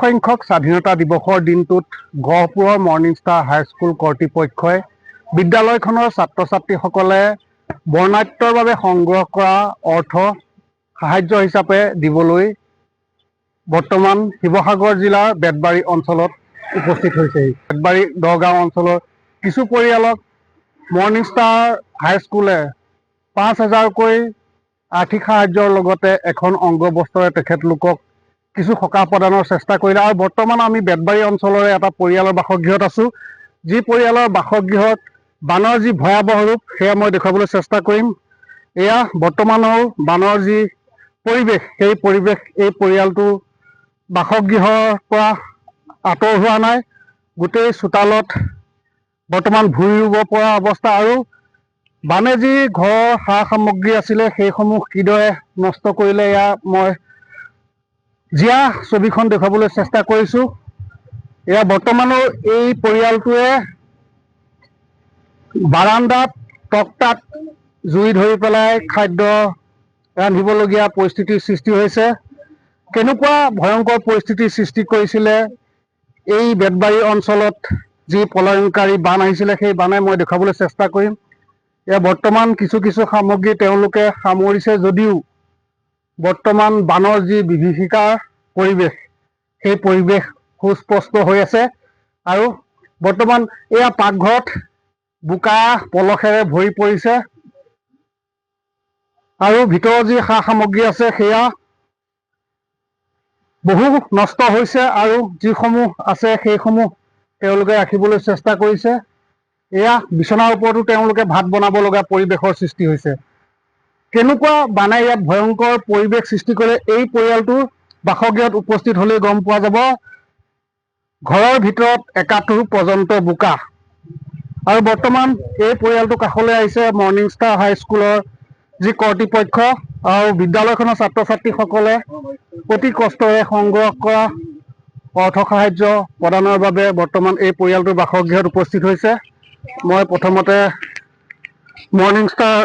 সংখ্যক স্বাধীনতা দিৱসৰ দিনটোত গহপুৰৰ মৰ্নিং ষ্টাৰ হাইস্কুল কৰ্তৃপক্ষই বিদ্যালয়খনৰ ছাত্ৰ ছাত্ৰীসকলে বৰ্ণাঢ্যৰ বাবে সংগ্ৰহ কৰা অৰ্থ সাহায্য হিচাপে দিবলৈ বৰ্তমান শিৱসাগৰ জিলাৰ বেতবাৰী অঞ্চলত উপস্থিত হৈছেহি। বেতবাৰী দহগাঁও অঞ্চলৰ কিছু পৰিয়ালক মৰ্নিং ষ্টাৰ হাইস্কুলে ৫,০০০কৈ আৰ্থিক সাহায্যৰ লগতে এখন অংগবস্ত্ৰৰে তেখেতলোকক কিছু সকাহ প্ৰদানৰ চেষ্টা কৰিলে। আৰু বৰ্তমান আমি বেতবাৰী অঞ্চলৰে এটা পৰিয়ালৰ বাসগৃহত আছোঁ, যি পৰিয়ালৰ বাসগৃহত বানৰ যি ভয়াৱহ ৰূপ সেয়া মই দেখুৱাবলৈ চেষ্টা কৰিম। এয়া বৰ্তমানৰ বানৰ যি পৰিৱেশ, সেই পৰিৱেশ এই পৰিয়ালটো বাসগৃহৰ পৰা আঁতৰ হোৱা নাই। গোটেই চোতালত বৰ্তমান ভূঁই ৰুব পৰা অৱস্থা, আৰু বানে যি ঘৰৰ সা সামগ্ৰী আছিলে সেইসমূহ কিদৰে নষ্ট কৰিলে এয়া মই জীয়া ছবিখন দেখুৱাবলৈ চেষ্টা কৰিছোঁ। এয়া বৰ্তমানৰ এই পৰিয়ালটোৱে বাৰান্দাত টকতাত জুই ধৰি পেলাই খাদ্য ৰান্ধিবলগীয়া পৰিস্থিতিৰ সৃষ্টি হৈছে। কেনেকুৱা ভয়ংকৰ পৰিস্থিতিৰ সৃষ্টি কৰিছিলে এই বেতবাৰী অঞ্চলত যি প্ৰলয়ংকাৰী বান আহিছিলে, সেই বানে মই দেখুৱাবলৈ চেষ্টা কৰিম। এয়া বৰ্তমান কিছু সামগ্ৰী তেওঁলোকে সামৰিছে যদিও বৰ্তমান বানৰ যি বিভীষিকাৰ পৰিৱেশ, সেই পৰিৱেশ সুস্পষ্ট হৈ আছে। আৰু বৰ্তমান এয়া পাকঘৰত বোকা পলসেৰে ভৰি পৰিছে, আৰু ভিতৰৰ যি সা সামগ্ৰী আছে সেয়া বহু নষ্ট হৈছে, আৰু যিসমূহ আছে সেইসমূহ তেওঁলোকে ৰাখিবলৈ চেষ্টা কৰিছে। এয়া বিচনাৰ ওপৰতো তেওঁলোকে ভাত বনাব লগা পৰিৱেশৰ সৃষ্টি হৈছে। কেনেকুৱা বানে ইয়াত ভয়ংকৰ পৰিৱেশ সৃষ্টি কৰে এই পৰিয়ালটোৰ বাসগৃহত উপস্থিত হ'লেই গম পোৱা যাব। ঘৰৰ ভিতৰত একাঠু পৰ্যন্ত বোকা। আৰু বৰ্তমান এই পৰিয়ালটোৰ কাষলৈ আহিছে মৰ্নিং ষ্টাৰ হাইস্কুলৰ যি কৰ্তৃপক্ষ আৰু বিদ্যালয়খনৰ ছাত্ৰ ছাত্ৰীসকলে অতি কষ্টৰে সংগ্ৰহ কৰা অৰ্থ সাহায্য প্ৰদানৰ বাবে বৰ্তমান এই পৰিয়ালটোৰ বাসগৃহত উপস্থিত হৈছে। মই প্ৰথমতে মৰ্নিং ষ্টাৰ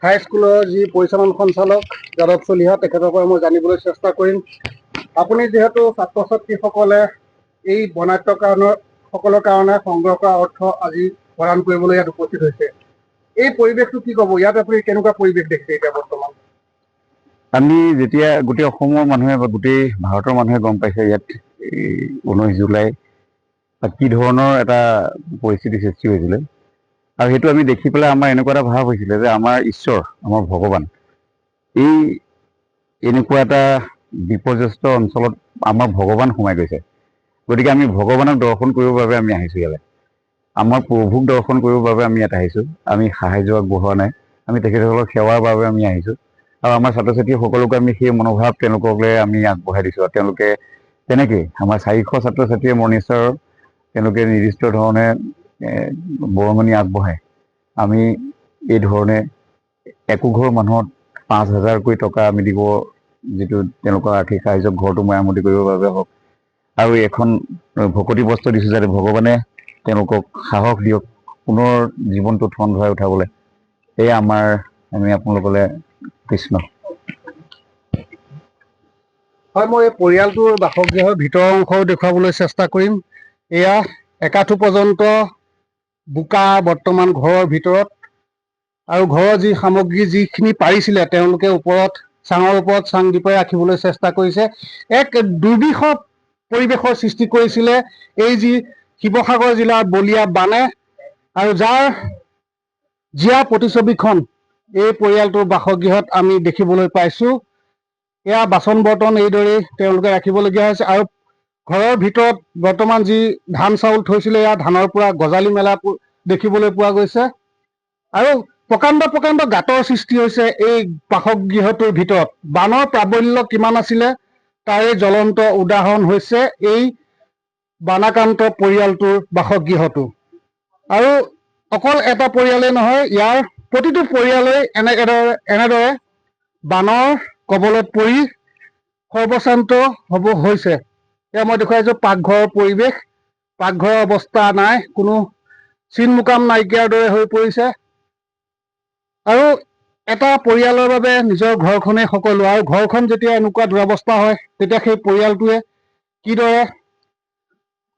হাইস্কুলৰ যি পৰিচালন সঞ্চালক যাদৱ চলিহা তেখেতৰ পৰা মই জানিবলৈ চেষ্টা কৰিম। আপুনি যিহেতু ছাত্ৰ ছাত্ৰীসকলে এই বৰ্ণাঢ্যসকলৰ কাৰণে সংগ্ৰহ কৰা অৰ্থ আজি প্ৰদান কৰিবলৈ ইয়াত উপস্থিত হৈছে, এই পৰিৱেশটো কি ক'ব? ইয়াত আপুনি কেনেকুৱা পৰিৱেশ দেখিছে এতিয়া বৰ্তমান? আমি যেতিয়া গোটেই অসমৰ মানুহে বা গোটেই ভাৰতৰ মানুহে গম পাইছে ইয়াত 19 জুলাই কি ধৰণৰ এটা পৰিস্থিতিৰ সৃষ্টি হৈছিলে, আৰু সেইটো আমি দেখি পেলাই আমাৰ এনেকুৱা এটা ভাৱ হৈছিলে যে আমাৰ ঈশ্বৰ, আমাৰ ভগৱান এই এনেকুৱা এটা বিপৰ্যস্ত অঞ্চলত আমাৰ ভগৱান সোমাই গৈছে। গতিকে আমি ভগৱানক দৰ্শন কৰিবৰ বাবে আমি আহিছোঁ ইয়ালৈ, আমাৰ প্ৰভুক দৰ্শন কৰিবৰ বাবে আমি ইয়াত আহিছোঁ। আমি সাহায্য আগবঢ়োৱা নাই, আমি তেখেতসকলক সেৱাৰ বাবে আমি আহিছোঁ। আৰু আমাৰ ছাত্ৰ ছাত্ৰীসকলকো আমি সেই মনোভাৱ তেওঁলোকলৈ আমি আগবঢ়াই দিছোঁ। আৰু তেওঁলোকে তেনেকেই আমাৰ 400 ছাত্ৰ ছাত্ৰীয়ে মৰ্নিং ষ্টাৰৰ তেওঁলোকে নিৰ্দিষ্ট ধৰণে বৰঙণি আগবঢ়ায়। আমি এই ধৰণে একোঘৰ মানুহত 5,000কৈ টকা আমি দিব, যিটো তেওঁলোকৰ আৰ্থিক সাহায্য ঘৰটো মেৰামতি কৰিবৰ বাবে হওক, আৰু এখন ভকতি বস্ত্ৰ দিছোঁ যাতে ভগৱানে তেওঁলোকক সাহস দিয়ক পুনৰ জীৱনটো ঠন ধৰাই উঠাবলৈ। এয়া আমি আপোনালোকলৈ কৃষ্ণ। হয়, মই এই পৰিয়ালটোৰ বাসগৃহৰ ভিতৰৰ অংশও দেখুৱাবলৈ চেষ্টা কৰিম। এয়া একাঠু পৰ্যন্ত বোকা বৰ্তমান ঘৰৰ ভিতৰত, আৰু ঘৰৰ যি সামগ্ৰী যিখিনি পাৰিছিলে তেওঁলোকে চাঙৰ ওপৰত চাং দি পেলাই ৰাখিবলৈ চেষ্টা কৰিছে। এক দুৰ্বিষহ পৰিৱেশৰ সৃষ্টি কৰিছিলে এই যি শিৱসাগৰ জিলাৰ বলিয়া বানে, আৰু যাৰ জীয়া প্ৰতিছবিখন এই পৰিয়ালটোৰ বাসগৃহত আমি দেখিবলৈ পাইছোঁ। এয়া বাচন বৰ্তন এইদৰে তেওঁলোকে ৰাখিবলগীয়া হৈছে, আৰু ঘৰৰ ভিতৰত বৰ্তমান যি ধান চাউল থৈছিলে এয়া ধানৰ পৰা গজালি মেলা দেখিবলৈ পোৱা গৈছে, আৰু প্ৰকাণ্ড গাঁতৰ সৃষ্টি হৈছে এই বাসগৃহটোৰ ভিতৰত। বানৰ প্ৰাবল্য কিমান আছিলে তাৰে জ্বলন্ত উদাহৰণ হৈছে এই বানাক্ৰান্ত পৰিয়ালটোৰ বাসগৃহটো। আৰু অকল এটা পৰিয়ালেই নহয়, ইয়াৰ প্ৰতিটো পৰিয়ালেই এনেদৰে বানৰ কবলত পৰি সৰ্বশ্ৰান্ত হ'ব হৈছে। এয়া মই দেখুৱাইছোঁ পাকঘৰৰ পৰিৱেশ। পাকঘৰৰ অৱস্থা নাই, কোনো চিন মুকাম নাইকিয়াৰ দৰে হৈ পৰিছে। আৰু এটা পৰিয়ালৰ বাবে নিজৰ ঘৰখনেই সকলো, আৰু ঘৰখন যেতিয়া এনেকুৱা দুৰৱস্থা হয় তেতিয়া সেই পৰিয়ালটোৱে কিদৰে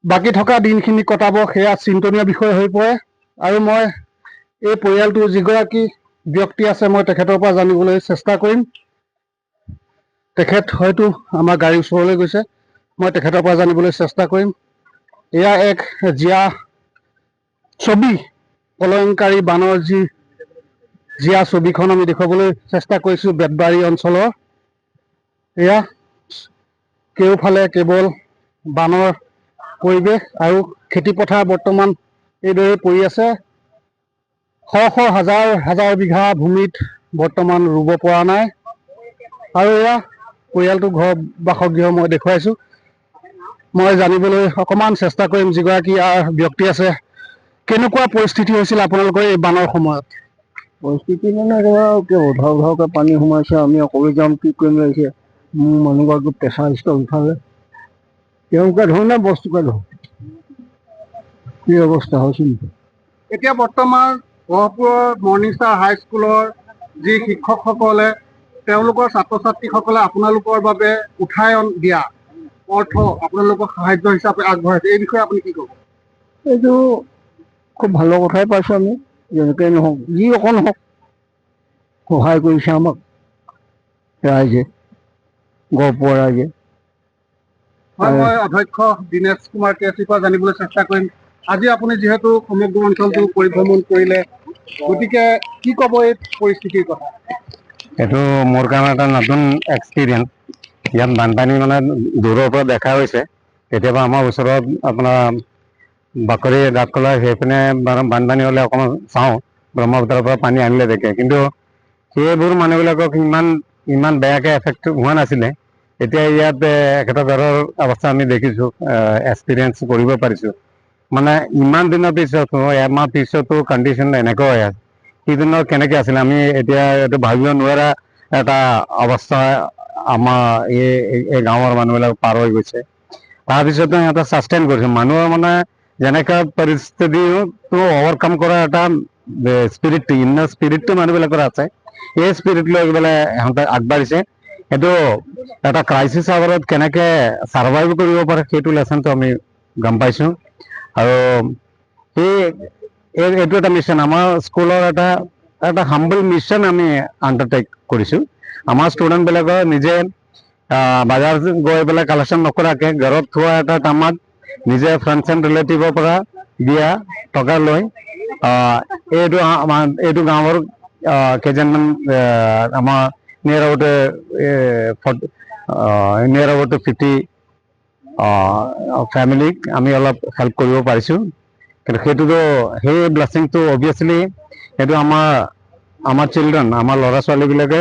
বাকী থকা দিনখিনি কটাব সেয়া চিন্তনীয় বিষয় হৈ পৰে। আৰু মই এই পৰিয়ালটোৰ যিগৰাকী ব্যক্তি আছে মই তেখেতৰ পৰা জানিবলৈ চেষ্টা কৰিম। তেখেত হয়তো আমাৰ গাড়ীৰ ওচৰলৈ গৈছে, মই তেখেতৰ পৰা জানিবলৈ চেষ্টা কৰিম। এয়া এক জীয়া ছবি, প্ৰলয়ংকাৰী বানৰ জীয়া ছবিখন আমি দেখুৱাবলৈ চেষ্টা কৰিছোঁ বেতবাৰী অঞ্চলৰ। এয়া কেওফালে কেৱল বানৰ পৰিৱেশ আৰু খেতিপথাৰ বৰ্তমান এইদৰে পৰি আছে। শ হাজাৰ হাজাৰ বিঘা ভূমিত বৰ্তমান ৰুব পৰা নাই। আৰু এয়া পৰিয়ালটোৰ ঘৰ বাসগৃহ মই দেখুৱাইছোঁ। মই জানিবলৈ অকণমান চেষ্টা কৰিম যিগৰাকী ব্যক্তি আছে, কেনেকুৱা পৰিস্থিতি হৈছিল আপোনালোকৰ এই বানৰ সময়ত? পৰিস্থিতি মানে উধাওকে পানী সোমাইছে, আমি অকলে যাম কি কৰিম লাগিছে। মোৰ মানুহগৰাকী প্ৰেছাৰ ষ্টক উঠালে, তেওঁলোকে ধৰণে বস্তুকে ধৰ কি অৱস্থা হৈছিল। এতিয়া বৰ্তমান গহপুৰৰ মৰ্ণিং ষ্টাৰ হাইস্কুলৰ যি শিক্ষকসকলে তেওঁলোকৰ ছাত্ৰ ছাত্ৰীসকলে আপোনালোকৰ বাবে উঠাই দিয়া অৰ্থ আপোনালোকক সাহায্য হিচাপে আগবঢ়াইছে, এই বিষয়ে আপুনি কি ক'ব? এইটো খুব ভালো কথাই পাইছোঁ আমি, যেনেকৈ নহওক যি অকণ হওক সহায় কৰিছে আমাক ৰাইজে, গহপুৰৰ ৰাইজে। হয়, মই অধ্যক্ষ দীনেশ কুমাৰ কেছিৰ পৰা জানিবলৈ চেষ্টা কৰিম। আজি আপুনি যিহেতু সমগ্ৰ অঞ্চলটো পৰিভ্ৰমণ কৰিলে, গতিকে কি ক'ব এই পৰিস্থিতিৰ কথা? এইটো মোৰ কাৰণে এটা নতুন এক্সপিৰিয়েঞ্চ। ইয়াত বানপানী মানে দূৰৰ পৰা দেখা হৈছে, কেতিয়াবা আমাৰ ওচৰত আপোনাৰ বাকৰি ডাককলা সেইপিনে বানপানী হ'লে অকণমান চাওঁ, ব্ৰহ্মপুত্ৰৰ পৰা পানী আনিলে দেখে, কিন্তু সেইবোৰ মানুহবিলাকক ইমান বেয়াকৈ এফেক্ট হোৱা নাছিলে। এতিয়া ইয়াত একেটা ঘৰৰ অৱস্থা আমি দেখিছোঁ, এক্সপিৰিয়েঞ্চ কৰিব পাৰিছোঁ। মানে ইমান দিনৰ পিছতো, এমাহ পিছতো কণ্ডিশ্যন এনেকুৱা হৈ আছে। সিদিনৰ কেনেকৈ আছিলে আমি এতিয়া এইটো ভাবিব নোৱাৰা এটা অৱস্থা আমাৰ এই গাঁৱৰ মানুহবিলাক পাৰ হৈ গৈছে। তাৰপিছতো সিহঁতে ছাষ্টেইন কৰিছে। মানুহৰ মানে যেনেকুৱা পৰিস্থিতিটো অভাৰকাম কৰা এটা স্পিৰিটটো, ইনাৰ স্পিৰিটটো মানুহবিলাকৰ আছে। এই স্পিৰিট লৈ পেলাই সিহঁতে আগবাঢ়িছে। সেইটো এটা ক্ৰাইচিছ আৱাৰত কেনেকৈ ছাৰ্ভাইভ কৰিব পাৰে সেইটো লেচনটো আমি গম পাইছোঁ। আৰু এইটো এটা মিছন, আমাৰ স্কুলৰ এটা হাম্বল মিছন আমি আণ্ডাৰটেক কৰিছোঁ। আমাৰ ষ্টুডেণ্টবিলাকৰ নিজে বজাৰ গৈ পেলাই কালেকশ্যন নকৰাকৈ ঘৰত থোৱা এটা টামাত নিজে ফ্ৰেণ্ডছ এণ্ড ৰিলেটিভৰ পৰা দিয়া টকা লৈ এইটো গাঁৱৰ কেইজনমান আমাৰ নিয়াৰ এবাউট 50 ফেমিলিক আমি অলপ হেল্প কৰিব পাৰিছোঁ। কিন্তু সেই ব্লেছিংটো অভিয়াছলি সেইটো আমাৰ চিলড্ৰেন, আমাৰ ল'ৰা ছোৱালীবিলাকে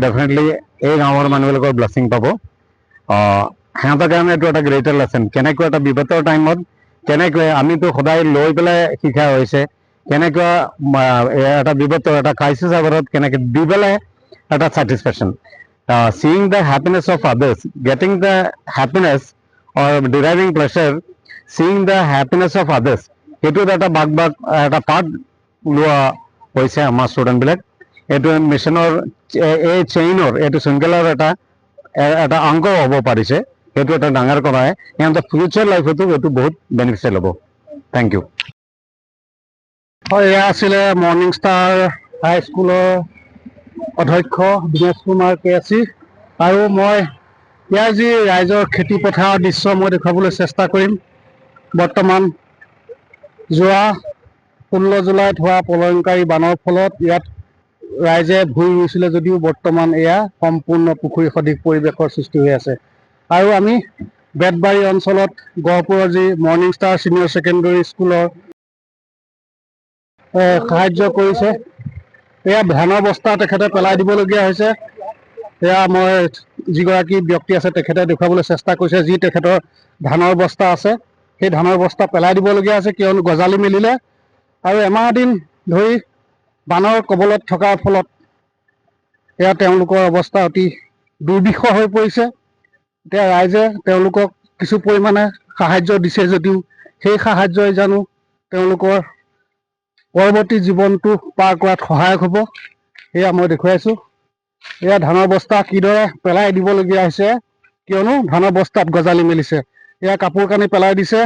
ডেফিনেটলি এই গাঁৱৰ মানুহবিলাকৰ ব্লেছিং পাব। সিহঁতৰ কাৰণে এইটো এটা গ্ৰেটাৰ লেচন, কেনেকৈ এটা বিপদৰ টাইমত কেনেকৈ আমিতো সদায় লৈ পেলাই শিকা হৈছে, কেনেকুৱা এটা বিপদৰ এটা ক্ৰাইচিছ আৱাৰত কেনেকৈ দি পেলাই এটা satisfaction, seeing the happiness of others, getting the happiness or deriving pleasure, seeing the happiness of others, সেইটো এটা এটা পাৰ্ট লোৱা হৈছে আমাৰ ষ্টুডেণ্টবিলাক। এইটো মিছনৰ এই চেইনৰ এইটো শৃংখলাৰ এটা অংগ হ'ব পাৰিছে, সেইটো এটা ডাঙৰ কথাই। সিহঁতৰ ফিউচাৰ লাইফতো এইটো বহুত বেনিফিচিয়েল হ'ব। Thank you. হয়, এয়া আছিলে মৰ্ণিং ষ্টাৰ হাইস্কুলৰ অধ্যক্ষ দীনেশ কুমাৰ কেছি। আৰু মই ইয়াৰ যি ৰাইজৰ খেতি পথাৰৰ দৃশ্য মই দেখুৱাবলৈ চেষ্টা কৰিম। বৰ্তমান যোৱা 16 জুলাইত হোৱা প্ৰলয়ংকাৰী বানৰ ফলত ইয়াত ৰাইজে ভূঁই ৰুইছিলে যদিও বৰ্তমান এয়া সম্পূৰ্ণ পুখুৰী সদৃশ পৰিৱেশৰ সৃষ্টি হৈ আছে। আৰু আমি বেতবাৰী অঞ্চলত গহপুৰৰ যি মৰ্ণিং ষ্টাৰ ছিনিয়ৰ ছেকেণ্ডেৰী স্কুলৰ সাহায্য কৰিছে। এয়া ধানৰ বস্তা তেখেতে পেলাই দিবলগীয়া হৈছে। এয়া মই যিগৰাকী ব্যক্তি আছে তেখেতে দেখুৱাবলৈ চেষ্টা কৰিছে, যি তেখেতৰ ধানৰ বস্তা আছে সেই ধানৰ বস্তা পেলাই দিবলগীয়া হৈছে, কিয়নো গজালি মেলিলে। আৰু এমাহ দিন ধৰি বানৰ কবলত থকাৰ ফলত এয়া তেওঁলোকৰ অৱস্থা অতি দুৰ্বিষহ হৈ পৰিছে। এতিয়া ৰাইজে তেওঁলোকক কিছু পৰিমাণে সাহায্য দিছে যদিও সেই সাহায্যই জানো তেওঁলোকৰ পৰৱৰ্তী জীৱনটো পাৰ কৰাত সহায়ক হ'ব, এয়া মই দেখুৱাইছোঁ। এয়া ধানৰ বস্তা কিদৰে পেলাই দিবলগীয়া হৈছে কিয়নো ধানৰ বস্তাত গজালি মেলিছে। এয়া কাপোৰ কানি পেলাই দিছে,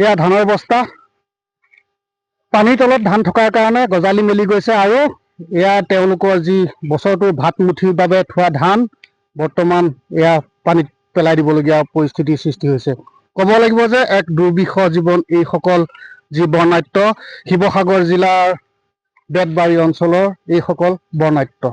এয়া ধানৰ বস্তা। পানীৰ তলত ধান থকাৰ কাৰণে গজালি মেলি গৈছে আৰু এয়া তেওঁলোকৰ যি বছৰটোৰ ভাত মুঠিৰ বাবে থোৱা ধান বৰ্তমান এয়া পানীত পেলাই দিবলগীয়া পৰিস্থিতিৰ সৃষ্টি হৈছে। ক'ব লাগিব যে এক দুৰ্বিষহ জীৱন এইসকল যি বৰ্ণাঢ্য শিৱসাগৰ জিলাৰ বেতবাৰী অঞ্চলৰ এইসকল বৰ্ণাঢ্য।